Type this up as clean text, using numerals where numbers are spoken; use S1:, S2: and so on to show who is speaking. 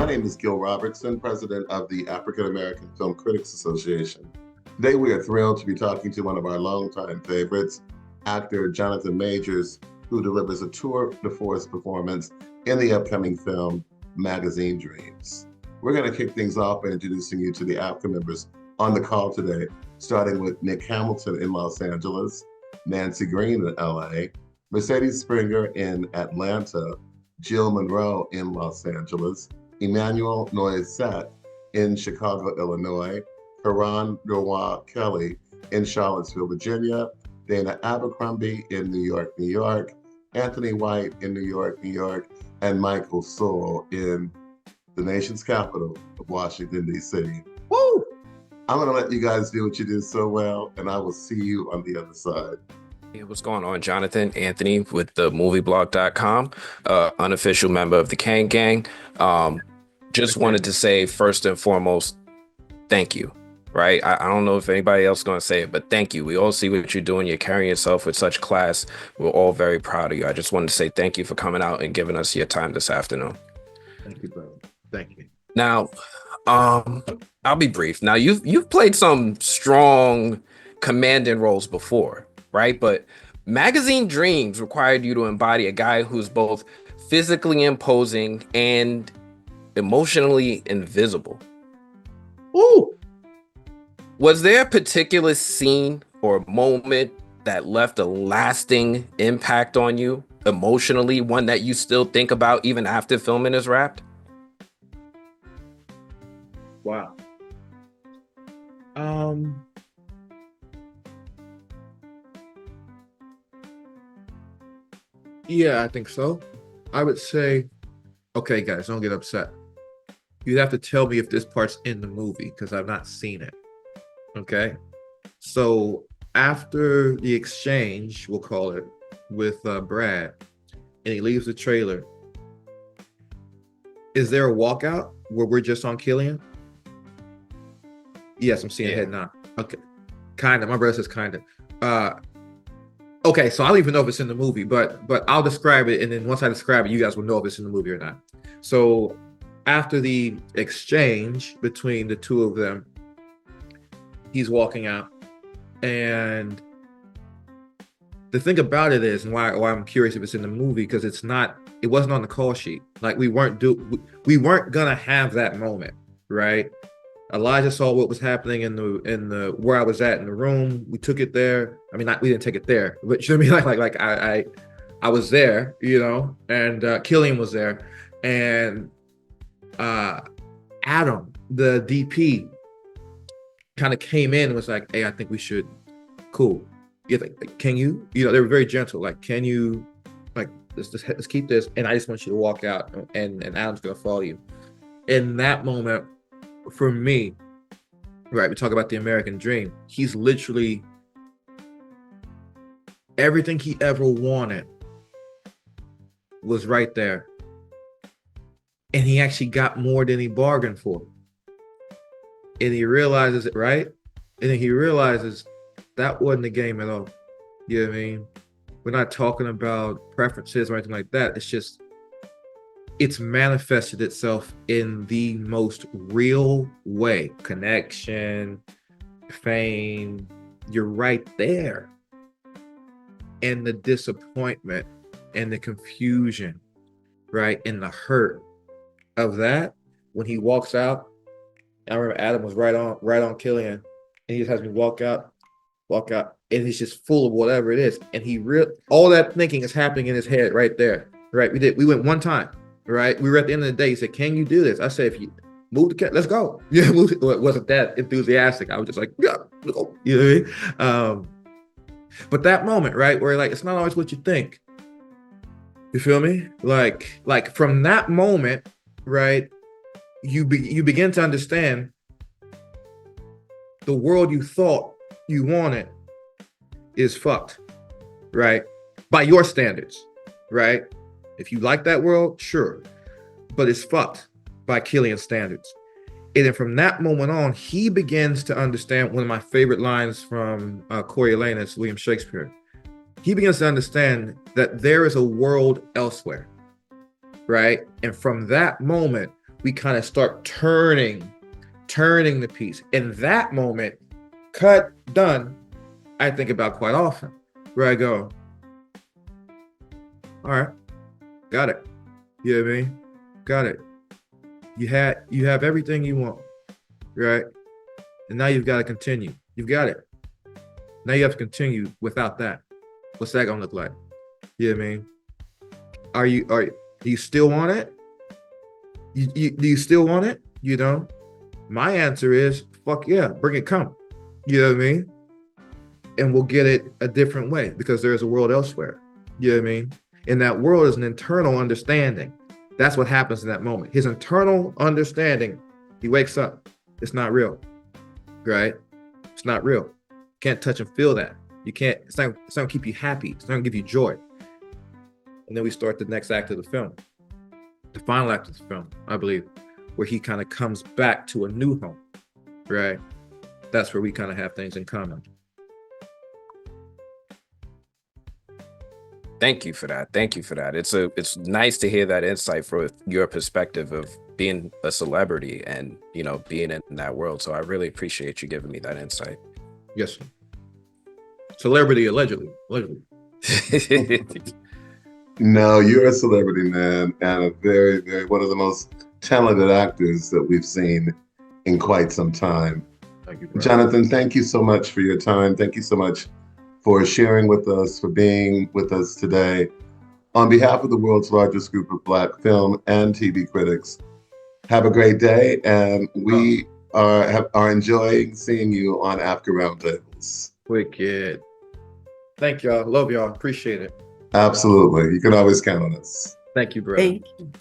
S1: name is Gil Robertson, president of the African American Film Critics Association. Today, we are thrilled to be talking to one of our longtime favorites, actor Jonathan Majors, who delivers a tour de force performance in the upcoming film, Magazine Dreams. We're going to kick things off by introducing you to the AFCA members on the call today, starting with Nick Hamilton in Los Angeles, Nancy Green in LA, Mercedes Springer in Atlanta, Jill Monroe in Los Angeles, Emmanuel Noisette in Chicago, Illinois, Karan Noir Kelly in Charlottesville, Virginia, Dana Abercrombie in New York, New York, Anthony White in New York, New York, and Michael Sewell in the nation's capital of Washington, D.C. Woo! I'm going to let you guys do what you do so well, and I will see you on the other side.
S2: Hey, what's going on, Jonathan? Anthony with the movieblog.com, unofficial member of the Kang Gang. Just wanted to say, first and foremost, thank you, right? I don't know if anybody else is going to say it, but thank you. We all see what you're doing. You're carrying yourself with such class. We're all very proud of you. I just wanted to say thank you for coming out and giving us your time this afternoon.
S3: Thank you, brother. Thank you.
S2: Now, I'll be brief. Now, you've played some strong commanding roles before, right? But Magazine Dreams required you to embody a guy who's both physically imposing and emotionally invisible.
S3: Ooh.
S2: Was there a particular scene or moment that left a lasting impact on you emotionally, one that you still think about even after filming is wrapped?
S3: Wow. Yeah, I think so. I would say, okay, guys, don't get upset. You'd have to tell me if this part's in the movie because I've not seen it. Okay. So after the exchange, we'll call it, with Brad, and he leaves the trailer, is there a walkout where we're just on Killian? Yes, I'm seeing head nod. Okay. Kind of. My brother says kind of. Okay, so I don't even know if it's in the movie, but I'll describe it, and then once I describe it, you guys will know if it's in the movie or not. So after the exchange between the two of them, he's walking out, and the thing about it is, and why I'm curious if it's in the movie, because it wasn't on the call sheet. Like we weren't gonna have that moment, right? Elijah saw what was happening in the where I was at in the room. We took it there. I mean, we didn't take it there, but you know what I mean? Like I was there, you know, and Killian was there, and Adam, the DP, kind of came in and was like, "Hey, I think we should." Cool. Yeah, like, can you? You know, they were very gentle. Like, can you? Like, let's keep this. And I just want you to walk out, and Adam's gonna follow you. In that moment, for me, right, we talk about the American dream. He's literally everything he ever wanted was right there. And he actually got more than he bargained for. And he realizes it, right? And then he realizes that wasn't the game at all. You know what I mean? We're not talking about preferences or anything like that. It's just, it's manifested itself in the most real way. Connection, fame, you're right there. And the disappointment and the confusion, right? And the hurt of that, when he walks out, I remember Adam was right on Killian, and he just has me walk out, and he's just full of whatever it is. And all that thinking is happening in his head right there, right? We went one time. Right, we were at the end of the day. He said, "Can you do this?" I said, "If you move the cat, let's go." Yeah, well, it wasn't that enthusiastic. I was just like, "Yeah, let's go." You know what I mean? But that moment, right, where like it's not always what you think. You feel me? Like from that moment, right, you begin to understand the world you thought you wanted is fucked, right, by your standards, right. If you like that world, sure. But it's fucked by Killian's standards. And then from that moment on, he begins to understand one of my favorite lines from Coriolanus, William Shakespeare. He begins to understand that there is a world elsewhere, right? And from that moment, we kind of start turning the piece. In that moment, cut, done, I think about quite often, where I go, all right, got it. You know what I mean? Got it. You have everything you want, right? And now you've got to continue. You've got it. Now you have to continue without that. What's that gonna look like? You know what I mean? Do you still want it? Do you still want it? You know? My answer is, fuck yeah, bring it, come. You know what I mean? And we'll get it a different way because there's a world elsewhere. You know what I mean? And that world is an internal understanding. That's what happens in that moment. His internal understanding, he wakes up. It's not real, right? It's not real. Can't touch and feel that. You can't, it's not gonna keep you happy. It's not gonna give you joy. And then we start the next act of the film, the final act of the film, I believe, where he kind of comes back to a new home, right? That's where we kind of have things in common.
S2: Thank you for that. Thank you for that. It's nice to hear that insight from your perspective of being a celebrity and, you know, being in that world. So I really appreciate you giving me that insight.
S3: Yes, sir. Celebrity, allegedly.
S1: No, you're a celebrity, man, and a very, very one of the most talented actors that we've seen in quite some time.
S3: Thank you, bro.
S1: Jonathan, thank you so much for your time. Thank you so much for sharing with us, for being with us today. On behalf of the world's largest group of Black film and TV critics, have a great day, and we are enjoying seeing you on After Roundtables.
S3: Wicked. Thank y'all. Love y'all. Appreciate it.
S1: Absolutely. You can always count on us.
S3: Thank you, bro.
S4: Thank you.